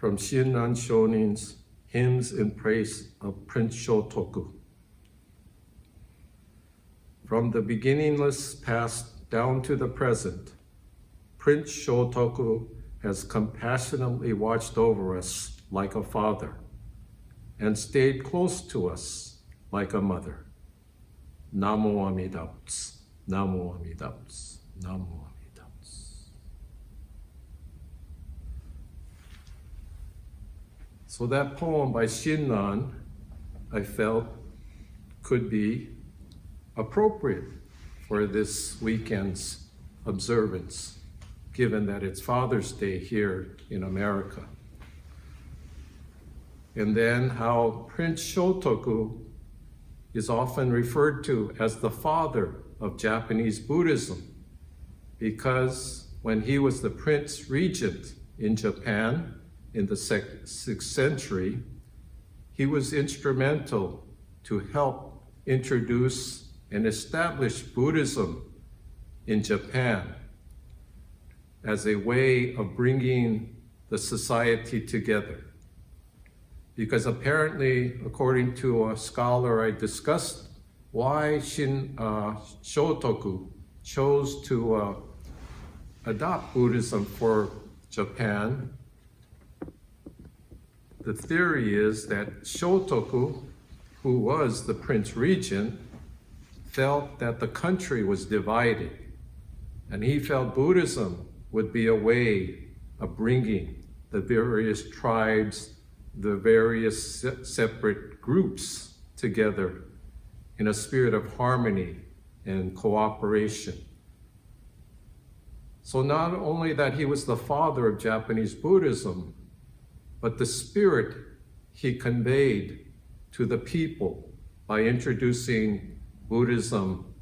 from Shinran Shonin's Hymns in Praise of Prince Shotoku. From the beginningless past down to the present, Prince Shotoku has compassionately watched over us like a father and stayed close to us like a mother. Namo Amida Butsu, Namo Amida Butsu, Namo Amida Butsu. So that poem by Shinran, I felt, could be appropriate for this weekend's observance, given that it's Father's Day here in America. And then how Prince Shotoku is often referred to as the father of Japanese Buddhism, because when he was the Prince Regent in Japan in the 6th century, he was instrumental to help introduce and establish Buddhism in Japan as a way of bringing the society together. Because apparently, according to a scholar I discussed, why Shotoku chose to adopt Buddhism for Japan, the theory is that Shotoku, who was the Prince Regent, felt that the country was divided, and he felt Buddhism would be a way of bringing the various tribes, the various separate groups together in a spirit of harmony and cooperation. So not only that he was the father of Japanese Buddhism, but the spirit he conveyed to the people by introducing Buddhism,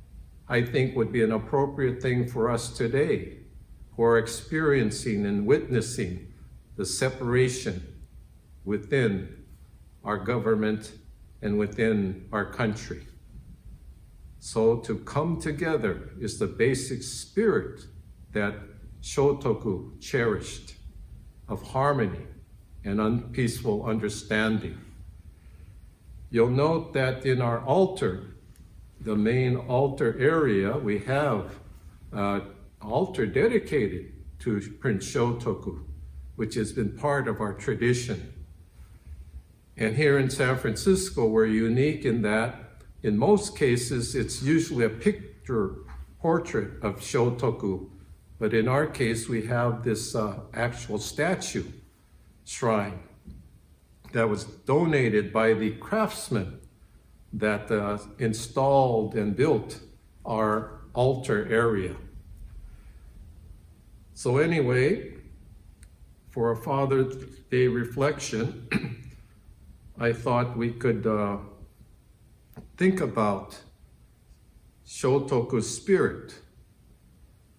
I think would be an appropriate thing for us today who are experiencing and witnessing the separation within our government and within our country. So to come together is the basic spirit that Shotoku cherished, of harmony and peaceful understanding. You'll note that in our altar, the main altar area, we have an altar dedicated to Prince Shotoku, which has been part of our tradition. And here in San Francisco, we're unique in that, in most cases, it's usually a picture portrait of Shotoku, but in our case, we have this actual statue shrine that was donated by the craftsmen that installed and built our altar area. So anyway, for a Father's Day reflection, I thought we could think about Shotoku's spirit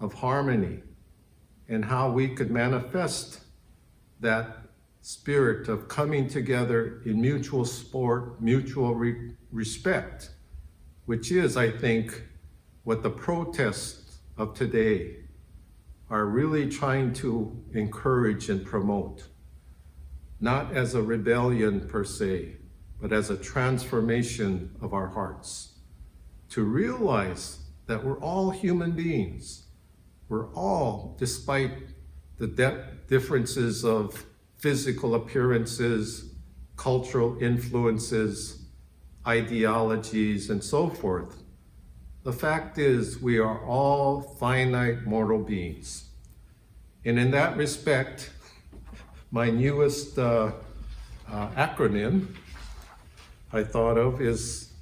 of harmony and how we could manifest that spirit of coming together in mutual support, mutual respect, which is, I think, what the protests of today are really trying to encourage and promote, not as a rebellion per se, but as a transformation of our hearts, to realize that we're all human beings. We're all, despite the differences of physical appearances, cultural influences, ideologies, and so forth. The fact is, we are all finite mortal beings. And in that respect, my newest acronym I thought of is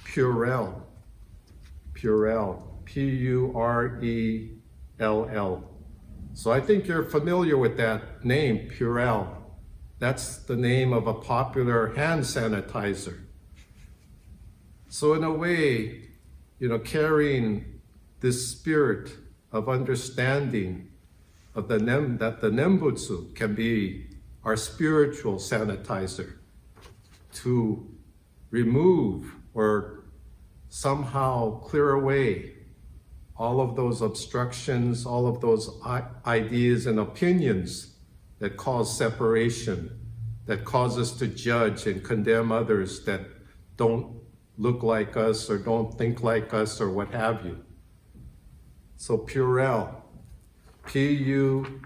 Purell. Purell, P-U-R-E-L-L. So I think you're familiar with that name, Purell. That's the name of a popular hand sanitizer. So in a way, carrying this spirit of understanding of that the Nembutsu can be our spiritual sanitizer to remove or somehow clear away all of those obstructions, all of those ideas and opinions that cause separation, that cause us to judge and condemn others that don't look like us or don't think like us or what have you. So Purell, P-U-R-E-L-L.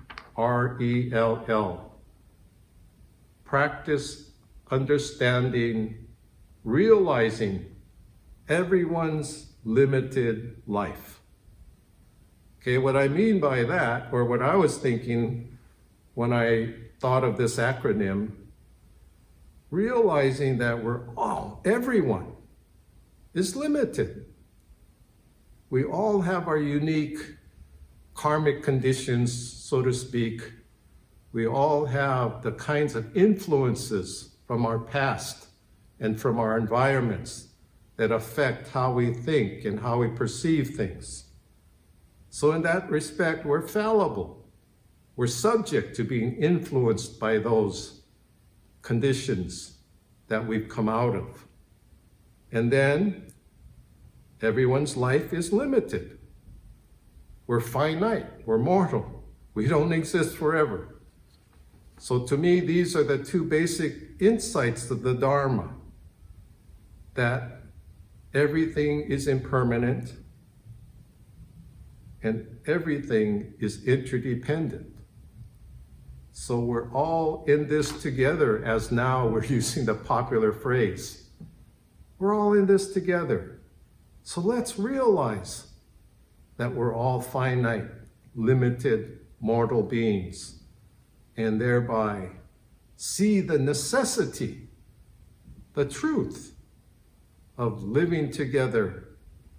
Practice understanding, realizing everyone's limited life. Okay, what I mean by that, or what I was thinking when I thought of this acronym, realizing that everyone is limited. We all have our unique karmic conditions, so to speak. We all have the kinds of influences from our past and from our environments that affect how we think and how we perceive things. So in that respect, we're fallible. We're subject to being influenced by those conditions that we've come out of. And then everyone's life is limited. We're finite, we're mortal. We don't exist forever. So to me, these are the two basic insights of the Dharma, that everything is impermanent and everything is interdependent. So we're all in this together, as now we're using the popular phrase. We're all in this together. So let's realize that we're all finite, limited, mortal beings, and thereby see the necessity, the truth of living together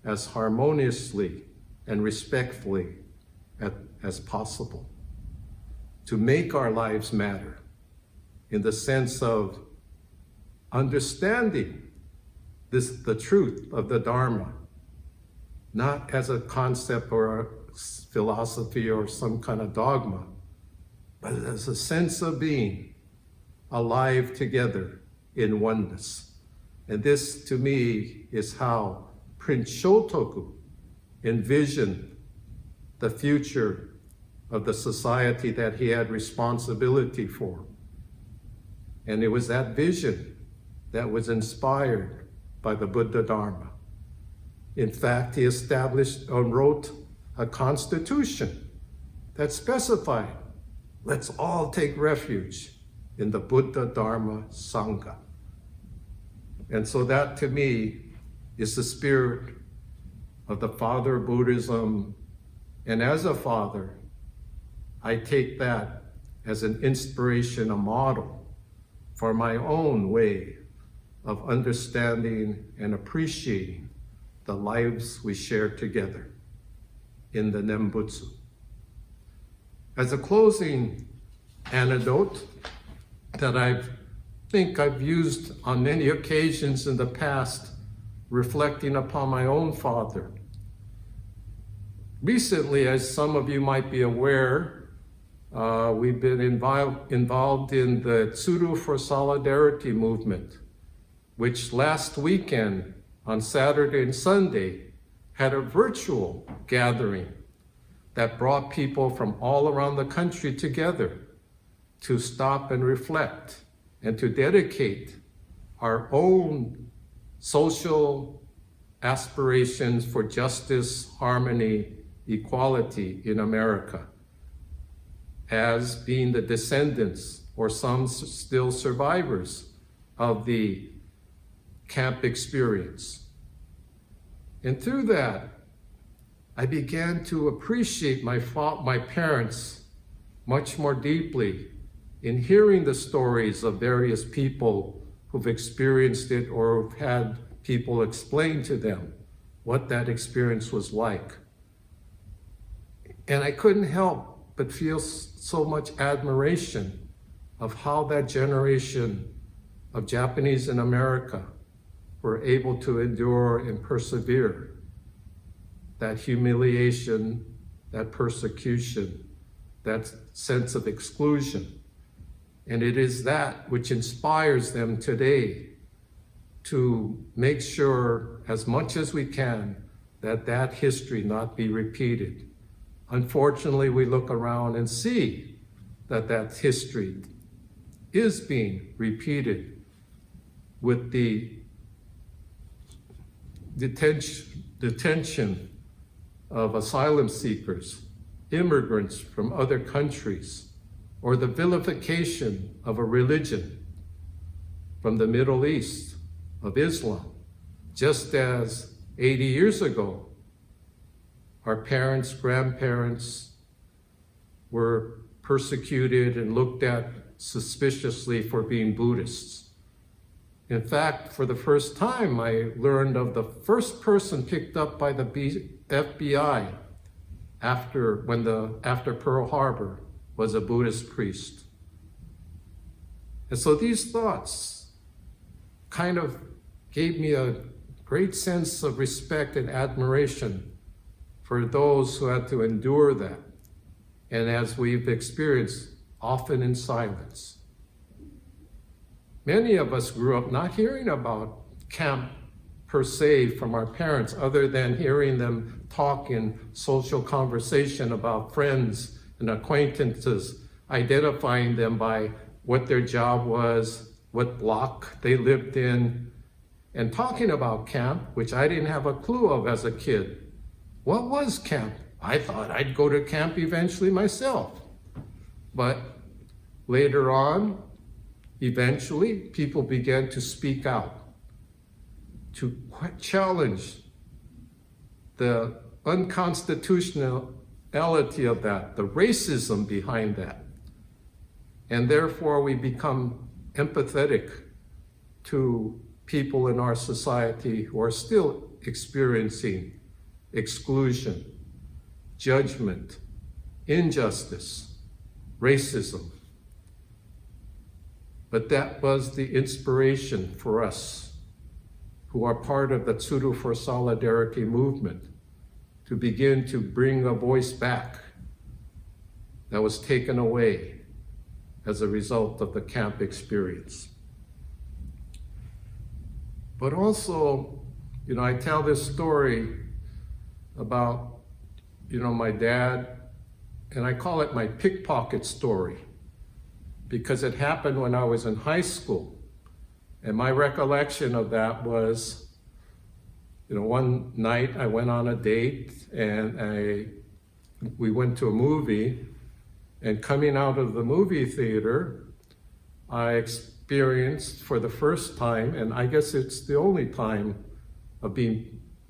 as harmoniously and respectfully as possible, to make our lives matter in the sense of understanding the truth of the Dharma, not as a concept or a philosophy or some kind of dogma, but as a sense of being alive together in oneness. And this, to me, is how Prince Shotoku envisioned the future of the society that he had responsibility for. And it was that vision that was inspired by the Buddha Dharma. In fact, he established and wrote a constitution that specified, let's all take refuge in the Buddha Dharma Sangha. And so that, to me, is the spirit of the father of Buddhism. And as a father, I take that as an inspiration, a model for my own way of understanding and appreciating the lives we share together in the Nembutsu. As a closing anecdote that I think I've used on many occasions in the past, reflecting upon my own father. Recently, as some of you might be aware, we've been involved in the Tsuru for Solidarity movement, which last weekend on Saturday and Sunday had a virtual gathering that brought people from all around the country together to stop and reflect and to dedicate our own social aspirations for justice, harmony, equality in America as being the descendants or some still survivors of the camp experience. And through that, I began to appreciate my parents much more deeply in hearing the stories of various people who've experienced it or who've had people explain to them what that experience was like. And I couldn't help but feel so much admiration of how that generation of Japanese in America were able to endure and persevere that humiliation, that persecution, that sense of exclusion. And it is that which inspires them today to make sure, as much as we can, that that history not be repeated. Unfortunately, we look around and see that history is being repeated with the detention of asylum seekers, immigrants from other countries, or the vilification of a religion from the Middle East, of Islam, just as 80 years ago, our parents, grandparents were persecuted and looked at suspiciously for being Buddhists. In fact, for the first time, I learned of the first person picked up by the FBI after Pearl Harbor was a Buddhist priest. And so these thoughts kind of gave me a great sense of respect and admiration for those who had to endure that, and as we've experienced, often in silence. Many of us grew up not hearing about camp per se from our parents, other than hearing them talk in social conversation about friends and acquaintances, identifying them by what their job was, what block they lived in, and talking about camp, which I didn't have a clue of as a kid. What was camp? I thought I'd go to camp eventually myself. But later on, eventually, people began to speak out, to challenge the unconstitutionality of that, the racism behind that. And therefore, we become empathetic to people in our society who are still experiencing exclusion, judgment, injustice, racism. But that was the inspiration for us who are part of the Tsuru for Solidarity movement to begin to bring a voice back that was taken away as a result of the camp experience. But also, I tell this story about, my dad, and I call it my pickpocket story, because it happened when I was in high school. And my recollection of that was, one night I went on a date and we went to a movie, and coming out of the movie theater, I experienced for the first time, and I guess it's the only time, of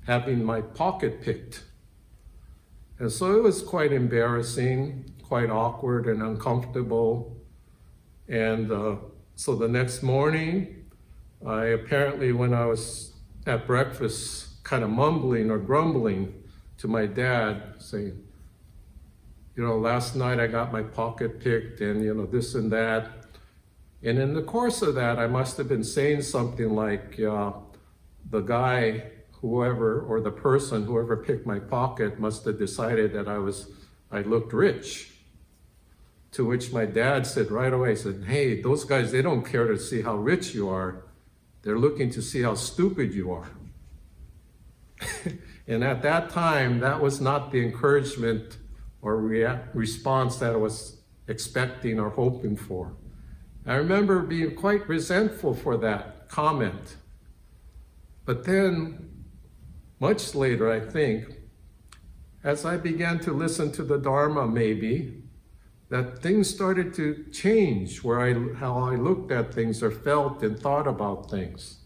having my pocket picked. And so it was quite embarrassing, quite awkward and uncomfortable. And so the next morning, I apparently, when I was at breakfast, kind of mumbling or grumbling to my dad, saying, last night I got my pocket picked and, this and that. And in the course of that, I must have been saying something like, the guy, whoever picked my pocket must have decided that I looked rich. To which my dad said right away, hey, those guys, they don't care to see how rich you are. They're looking to see how stupid you are. And at that time, that was not the encouragement or response that I was expecting or hoping for. I remember being quite resentful for that comment. But then, much later, I think, as I began to listen to the Dharma maybe, that things started to change how I looked at things or felt and thought about things.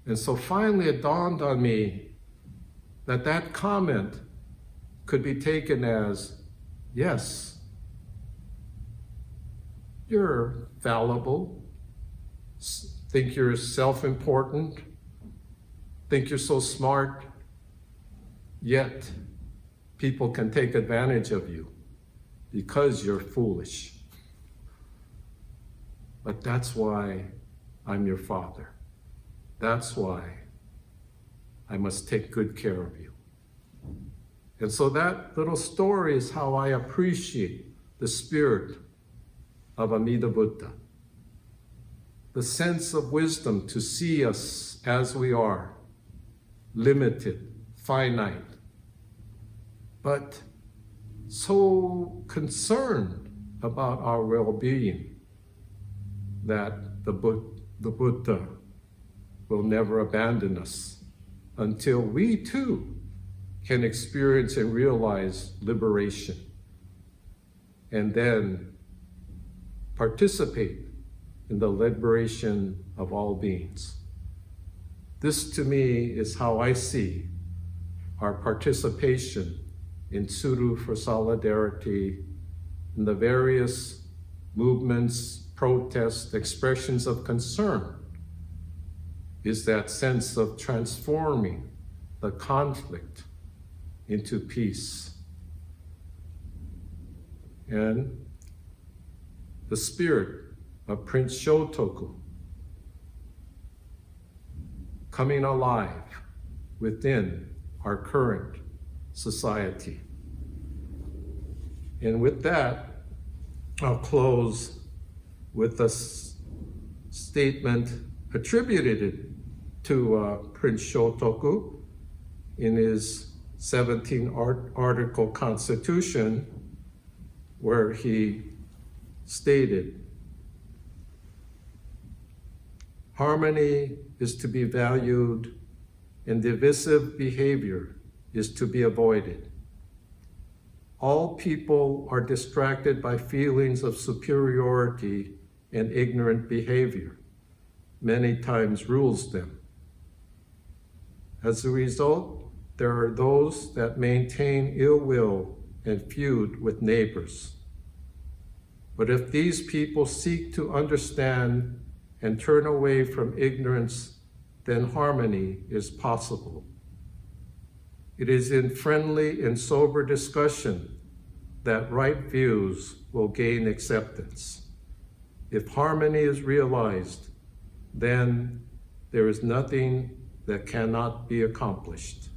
And so finally it dawned on me that comment could be taken as, yes, you're fallible, think you're self-important, think you're so smart, yet people can take advantage of you because you're foolish. But that's why I'm your father. That's why I must take good care of you. And so that little story is how I appreciate the spirit of Amida Buddha. The sense of wisdom to see us as we are, limited, finite, but so concerned about our well-being, that the Buddha will never abandon us until we too can experience and realize liberation, and then participate in the liberation of all beings. This to me is how I see our participation in Tsuru for solidarity, in the various movements, protests, expressions of concern, is that sense of transforming the conflict into peace. And the spirit of Prince Shotoku coming alive within our current society. And with that, I'll close with a statement attributed to Prince Shotoku in his 17-article constitution, where he stated, "Harmony is to be valued and divisive behavior is to be avoided. All people are distracted by feelings of superiority and ignorant behavior, many times rules them. As a result, there are those that maintain ill will and feud with neighbors. But if these people seek to understand and turn away from ignorance, then harmony is possible. It is in friendly and sober discussion that right views will gain acceptance. If harmony is realized, then there is nothing that cannot be accomplished."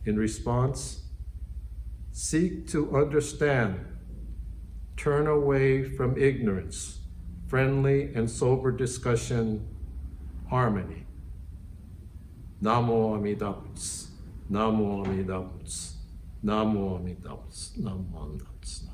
In response, seek to understand, turn away from ignorance, friendly and sober discussion, harmony. Namo Amida Butsu, Namo Amida Butsu, Namo Amida Butsu, Namo Amida Butsu.